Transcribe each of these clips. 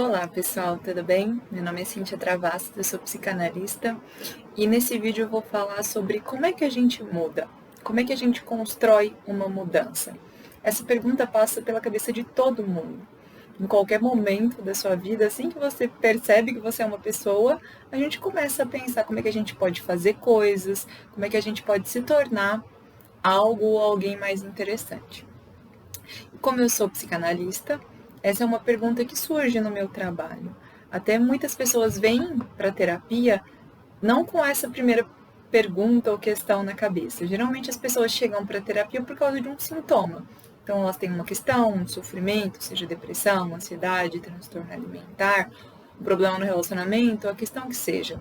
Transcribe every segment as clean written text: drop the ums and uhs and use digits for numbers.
Olá pessoal, tudo bem? Meu nome é Cíntia Travassos, eu sou psicanalista e nesse vídeo eu vou falar sobre como é que a gente muda, como é que a gente constrói uma mudança. Essa pergunta passa pela cabeça de todo mundo. Em qualquer momento da sua vida, assim que você percebe que você é uma pessoa, a gente começa a pensar como é que a gente pode fazer coisas, como é que a gente pode se tornar algo ou alguém mais interessante. Como eu sou psicanalista, essa é uma pergunta que surge no meu trabalho. Até muitas pessoas vêm para a terapia não com essa primeira pergunta ou questão na cabeça. Geralmente as pessoas chegam para a terapia por causa de um sintoma. Então elas têm uma questão, um sofrimento, seja depressão, ansiedade, transtorno alimentar, um problema no relacionamento, a questão que seja.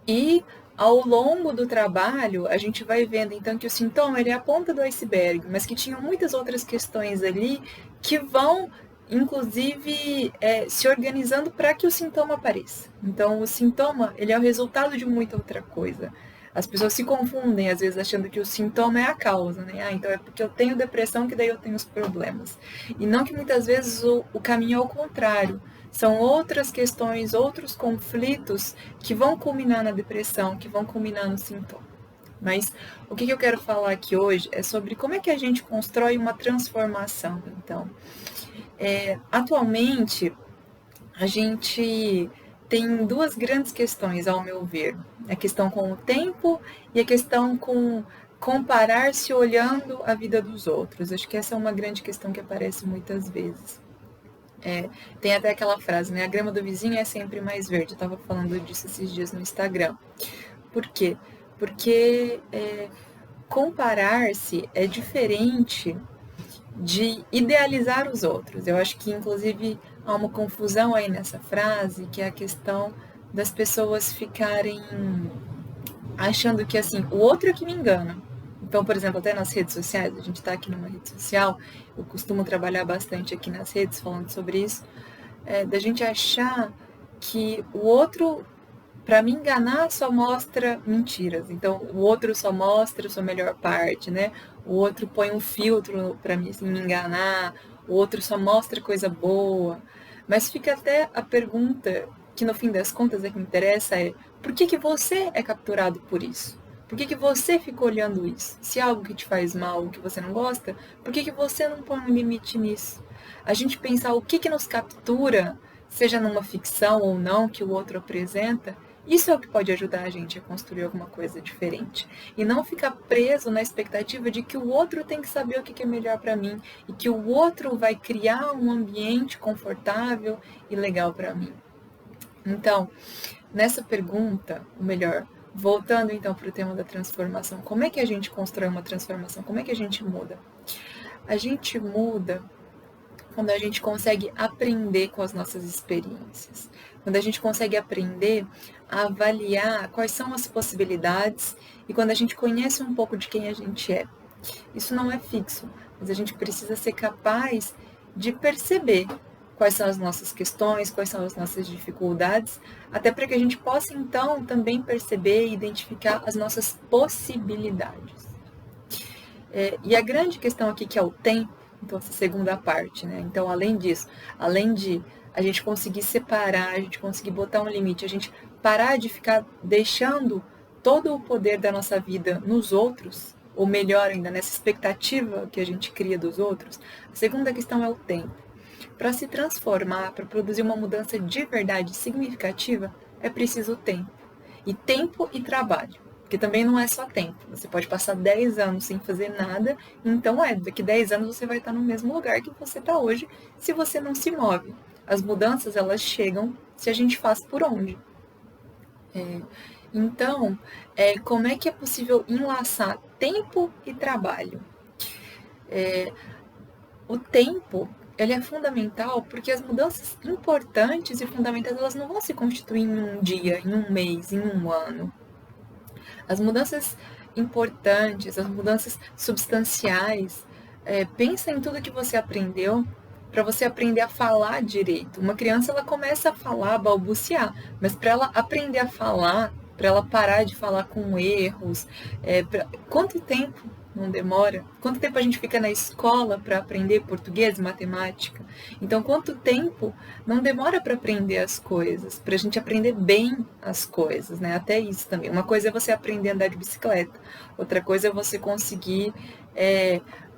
E ao longo do trabalho, a gente vai vendo então que o sintoma ele é a ponta do iceberg, mas que tinham muitas outras questões ali que vão, inclusive, se organizando para que o sintoma apareça. Então, o sintoma ele é o resultado de muita outra coisa. As pessoas se confundem, às vezes, achando que o sintoma é a causa, né? Ah, então é porque eu tenho depressão que daí eu tenho os problemas. E não que muitas vezes o caminho é o contrário. São outras questões, outros conflitos que vão culminar na depressão, que vão culminar no sintoma. Mas o que eu quero falar aqui hoje é sobre como é que a gente constrói uma transformação. Então, atualmente, a gente tem duas grandes questões, ao meu ver. A questão com o tempo e a questão com comparar-se olhando a vida dos outros. Acho que essa é uma grande questão que aparece muitas vezes. Tem até aquela frase, né? A grama do vizinho é sempre mais verde. Eu estava falando disso esses dias no Instagram. Por quê? Porque comparar-se é diferente de idealizar os outros. Eu acho que, inclusive, há uma confusão aí nessa frase, que é a questão das pessoas ficarem achando que, assim, o outro é que me engana. Então, por exemplo, até nas redes sociais, a gente está aqui numa rede social, eu costumo trabalhar bastante aqui nas redes falando sobre isso, da gente achar que o outro, para me enganar, só mostra mentiras. Então, o outro só mostra a sua melhor parte, né? O outro põe um filtro para mim, assim, me enganar, o outro só mostra coisa boa. Mas fica até a pergunta, que no fim das contas é que interessa, é por que você é capturado por isso? Por que você fica olhando isso? Se é algo que te faz mal, algo que você não gosta, por que você não põe um limite nisso? A gente pensar o que nos captura, seja numa ficção ou não, que o outro apresenta, isso é o que pode ajudar a gente a construir alguma coisa diferente. E não ficar preso na expectativa de que o outro tem que saber o que é melhor para mim e que o outro vai criar um ambiente confortável e legal para mim. Então, nessa pergunta, ou melhor, voltando então para o tema da transformação, como é que a gente constrói uma transformação? Como é que a gente muda? A gente muda quando a gente consegue aprender com as nossas experiências, quando a gente consegue aprender a avaliar quais são as possibilidades e quando a gente conhece um pouco de quem a gente é. Isso não é fixo, mas a gente precisa ser capaz de perceber quais são as nossas questões, quais são as nossas dificuldades, até para que a gente possa então também perceber e identificar as nossas possibilidades. E a grande questão aqui que é o tempo, então essa segunda parte, né? Então, além disso, além de a gente conseguir separar, a gente conseguir botar um limite, a gente parar de ficar deixando todo o poder da nossa vida nos outros, ou melhor ainda, nessa expectativa que a gente cria dos outros, a segunda questão é o tempo. Para se transformar, para produzir uma mudança de verdade significativa, é preciso tempo. E tempo e trabalho. Porque também não é só tempo. Você pode passar 10 anos sem fazer nada, então daqui 10 anos você vai estar no mesmo lugar que você está hoje, se você não se move. As mudanças, elas chegam se a gente faz por onde. Então, como é que é possível enlaçar tempo e trabalho? O tempo, ele é fundamental porque as mudanças importantes e fundamentais, elas não vão se constituir em um dia, em um mês, em um ano. As mudanças importantes, as mudanças substanciais, pensa em tudo que você aprendeu para você aprender a falar direito. Uma criança, ela começa a falar, a balbuciar, mas para ela aprender a falar, para ela parar de falar com erros, quanto tempo? não demora? Quanto tempo a gente fica na escola para aprender português, matemática? Então, quanto tempo não demora para aprender as coisas, para a gente aprender bem as coisas, né? Até isso também. Uma coisa é você aprender a andar de bicicleta, outra coisa é você conseguir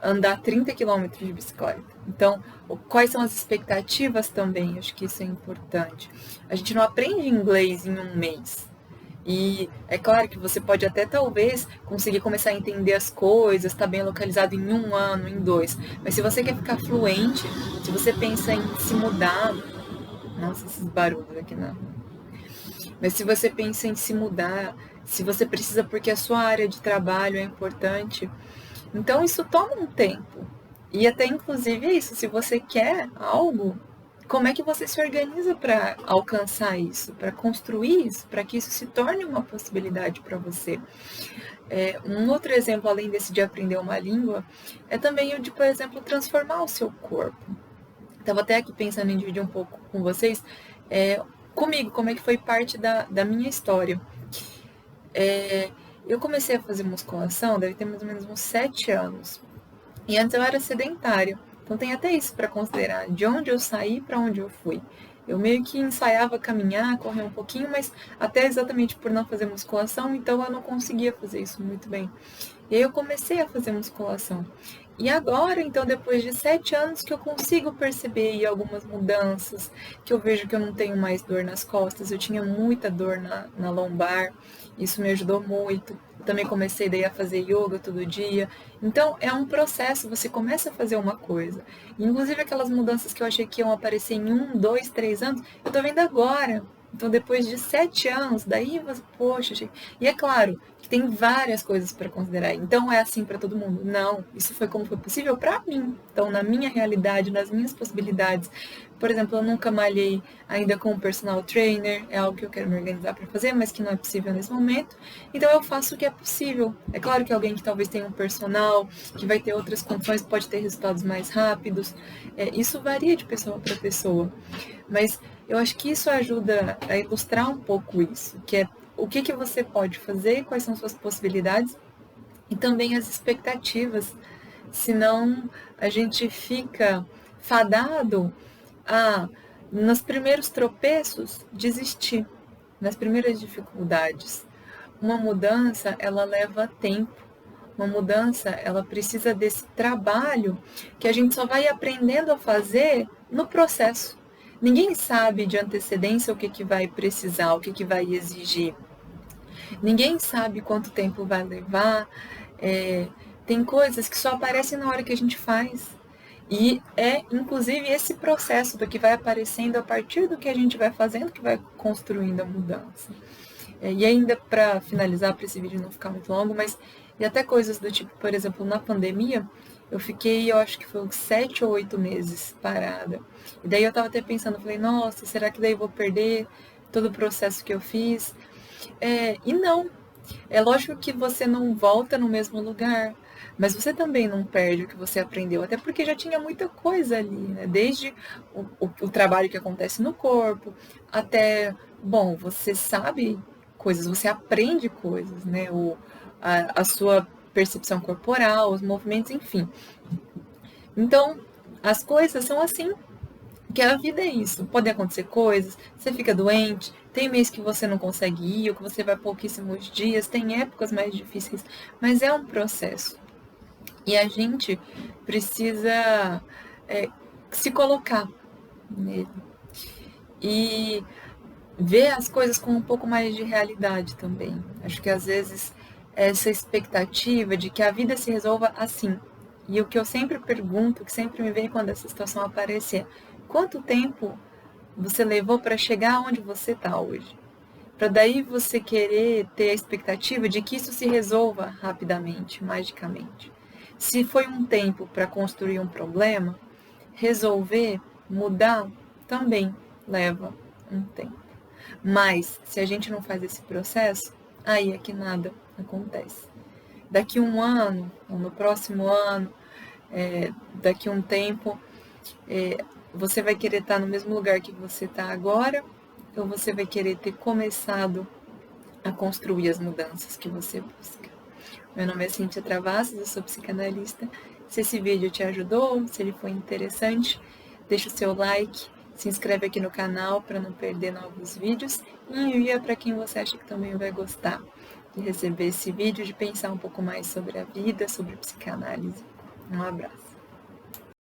andar 30 quilômetros de bicicleta. Então, quais são as expectativas também? Acho que isso é importante. A gente não aprende inglês em um mês. E é claro que você pode até talvez conseguir começar a entender as coisas, estar bem localizado em 1 ano, em 2. Mas se você quer ficar fluente, se você pensa em se mudar, nossa, esses barulhos aqui na rua. Mas se você pensa em se mudar, se você precisa porque a sua área de trabalho é importante, então isso toma um tempo. E até inclusive é isso, se você quer algo, como é que você se organiza para alcançar isso, para construir isso, para que isso se torne uma possibilidade para você? Um outro exemplo, além desse de aprender uma língua, é também o de, por exemplo, transformar o seu corpo. Estava até aqui pensando em dividir um pouco com vocês, comigo, como é que foi parte da minha história. Eu comecei a fazer musculação, deve ter mais ou menos uns 7 anos. E antes eu era sedentária. Então tem até isso para considerar, de onde eu saí para onde eu fui. Eu meio que ensaiava caminhar, correr um pouquinho, mas até exatamente por não fazer musculação, então eu não conseguia fazer isso muito bem. E aí eu comecei a fazer musculação. E agora, então, depois de 7 anos, que eu consigo perceber aí algumas mudanças, que eu vejo que eu não tenho mais dor nas costas, eu tinha muita dor na lombar, isso me ajudou muito. Eu também comecei daí a fazer yoga todo dia. Então, é um processo, você começa a fazer uma coisa. E, inclusive, aquelas mudanças que eu achei que iam aparecer em 1, 2, 3 anos, eu tô vendo agora. Então, depois de 7 anos, daí você, poxa, gente. E é claro que tem várias coisas para considerar. Então, é assim para todo mundo? Não, isso foi como foi possível para mim. Então, na minha realidade, nas minhas possibilidades. Por exemplo, eu nunca malhei ainda com um personal trainer, é algo que eu quero me organizar para fazer, mas que não é possível nesse momento. Então, eu faço o que é possível. É claro que alguém que talvez tenha um personal, que vai ter outras condições, pode ter resultados mais rápidos. Isso varia de pessoa para pessoa. Mas eu acho que isso ajuda a ilustrar um pouco isso, que é o que você pode fazer, quais são suas possibilidades e também as expectativas. Senão a gente fica fadado a, nos primeiros tropeços, desistir, nas primeiras dificuldades. Uma mudança, ela leva tempo. Uma mudança, ela precisa desse trabalho que a gente só vai aprendendo a fazer no processo. Ninguém sabe de antecedência o que vai precisar, o que vai exigir. Ninguém sabe quanto tempo vai levar. Tem coisas que só aparecem na hora que a gente faz. E é, inclusive, esse processo do que vai aparecendo a partir do que a gente vai fazendo que vai construindo a mudança. E ainda para finalizar, para esse vídeo não ficar muito longo, mas e até coisas do tipo, por exemplo, na pandemia, eu fiquei, eu acho que foi uns 7 ou 8 meses parada. E daí eu tava até pensando, falei, nossa, será que daí eu vou perder todo o processo que eu fiz? E não. É lógico que você não volta no mesmo lugar, mas você também não perde o que você aprendeu, até porque já tinha muita coisa ali, né? Desde o trabalho que acontece no corpo, até, bom, você sabe coisas, você aprende coisas, né? A sua percepção corporal, os movimentos, enfim. Então, as coisas são assim, que a vida é isso. Podem acontecer coisas, você fica doente, tem mês que você não consegue ir, ou que você vai pouquíssimos dias, tem épocas mais difíceis, mas é um processo. E a gente precisa se colocar nele. E ver as coisas com um pouco mais de realidade também. Acho que às vezes essa expectativa de que a vida se resolva assim. E o que eu sempre pergunto, que sempre me vem quando essa situação aparece é: quanto tempo você levou para chegar onde você está hoje? Para daí você querer ter a expectativa de que isso se resolva rapidamente, magicamente. Se foi um tempo para construir um problema, resolver, mudar, também leva um tempo. Mas, se a gente não faz esse processo, aí é que nada acontece. Daqui 1 ano, ou no próximo ano, daqui um tempo, você vai querer estar no mesmo lugar que você está agora, ou você vai querer ter começado a construir as mudanças que você busca. Meu nome é Cíntia Travassos, eu sou psicanalista. Se esse vídeo te ajudou, se ele foi interessante, deixa o seu like, se inscreve aqui no canal para não perder novos vídeos e envia para quem você acha que também vai gostar de receber esse vídeo, de pensar um pouco mais sobre a vida, sobre psicanálise. Um abraço.